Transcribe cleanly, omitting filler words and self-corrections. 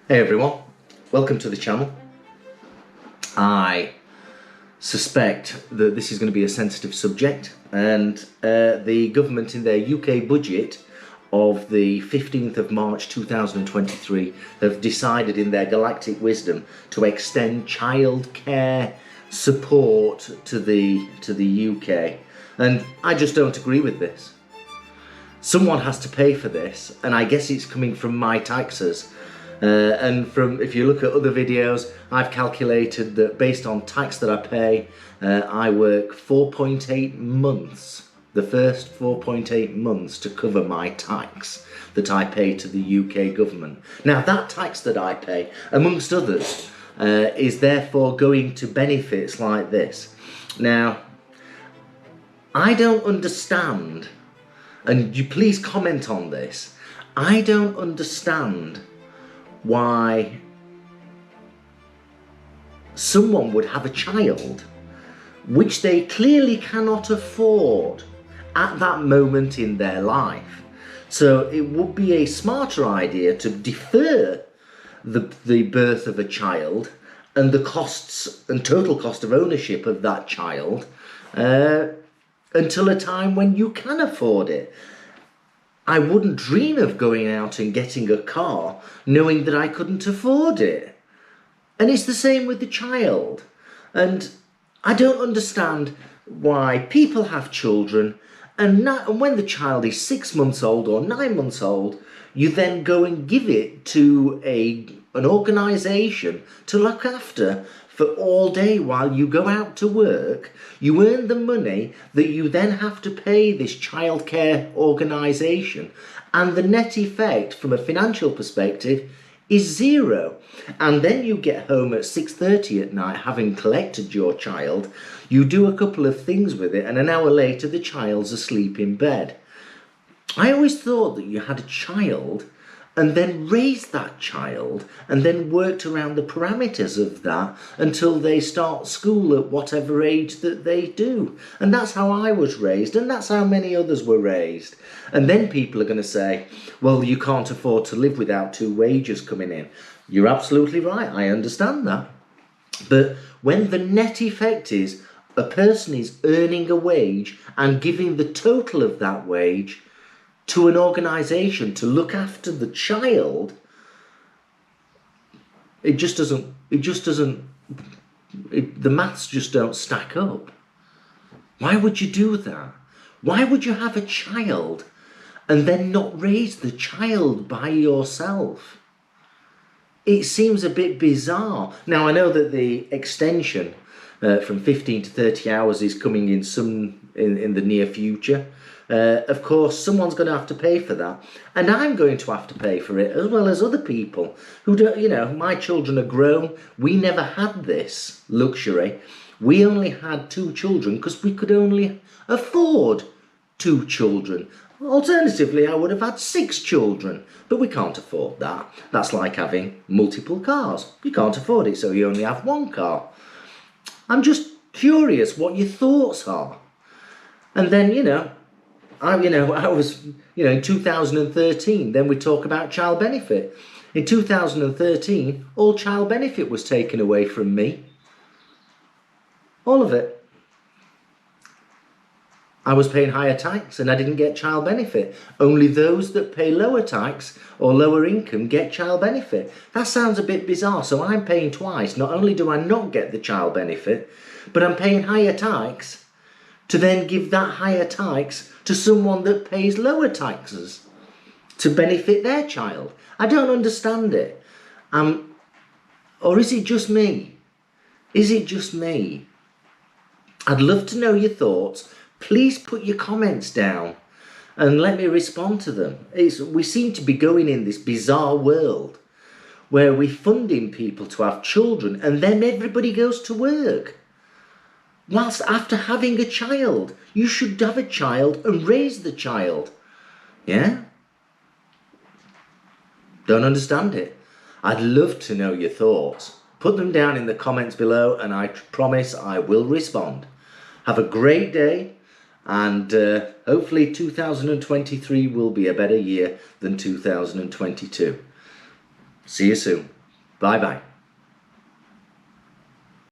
Hey everyone, welcome to the channel. I suspect that this is going to be a sensitive subject, and the government in their UK budget of the 15th of March 2023 have decided in their galactic wisdom to extend childcare support to the UK, and I just don't agree with this. Someone has to pay for this, and I guess it's coming from my taxes. And if you look at other videos, I've calculated that based on tax that I pay, I work 4.8 months, the first 4.8 months to cover my tax that I pay to the UK government. Now that tax that I pay, amongst others, is therefore going to benefits like this. Now, I don't understand, and you please comment on this, I don't understand why someone would have a child which they clearly cannot afford at that moment in their life. So it would be a smarter idea to defer the birth of a child and the costs and total cost of ownership of that child until a time when you can afford it. I wouldn't dream of going out and getting a car knowing that I couldn't afford it. And it's the same with the child. And I don't understand why people have children and when the child is 6 months old or 9 months old, you then go and give it to an organisation to look after for all day while you go out to work. You earn the money that you then have to pay this childcare organisation, and the net effect from a financial perspective is zero. And then you get home at 6:30 at night, having collected your child, you do a couple of things with it, and an hour later the child's asleep in bed. I always thought that you had a child and then raised that child and then worked around the parameters of that until they start school at whatever age that they do. And that's how I was raised, and that's how many others were raised. And then people are going to say, well, you can't afford to live without two wages coming in. You're absolutely right, I understand that. But when the net effect is a person is earning a wage and giving the total of that wage to an organisation to look after the child, the maths just don't stack up. Why would you do that? Why would you have a child and then not raise the child by yourself? It seems a bit bizarre. Now, I know that the extension from 15 to 30 hours is coming in the near future. Of course, someone's going to have to pay for that, and I'm going to have to pay for it, as well as other people who don't, my children are grown. We never had this luxury. We only had 2 children because we could only afford 2 children. Alternatively, I would have had 6 children, but we can't afford that. That's like having multiple cars. You can't afford it, so you only have 1 car. I'm just curious what your thoughts are. And then, I was, in 2013, then we talk about child benefit. In 2013, all child benefit was taken away from me. All of it. I was paying higher tax and I didn't get child benefit. Only those that pay lower tax or lower income get child benefit. That sounds a bit bizarre. So I'm paying twice. Not only do I not get the child benefit, but I'm paying higher tax to then give that higher tax to someone that pays lower taxes to benefit their child. I don't understand it. Or is it just me? Is it just me? I'd love to know your thoughts. Please put your comments down and let me respond to them. We seem to be going in this bizarre world where we're funding people to have children and then everybody goes to work. Whilst after having a child, you should have a child and raise the child. Yeah? Don't understand it. I'd love to know your thoughts. Put them down in the comments below and I promise I will respond. Have a great day, and hopefully 2023 will be a better year than 2022. See you soon. Bye bye.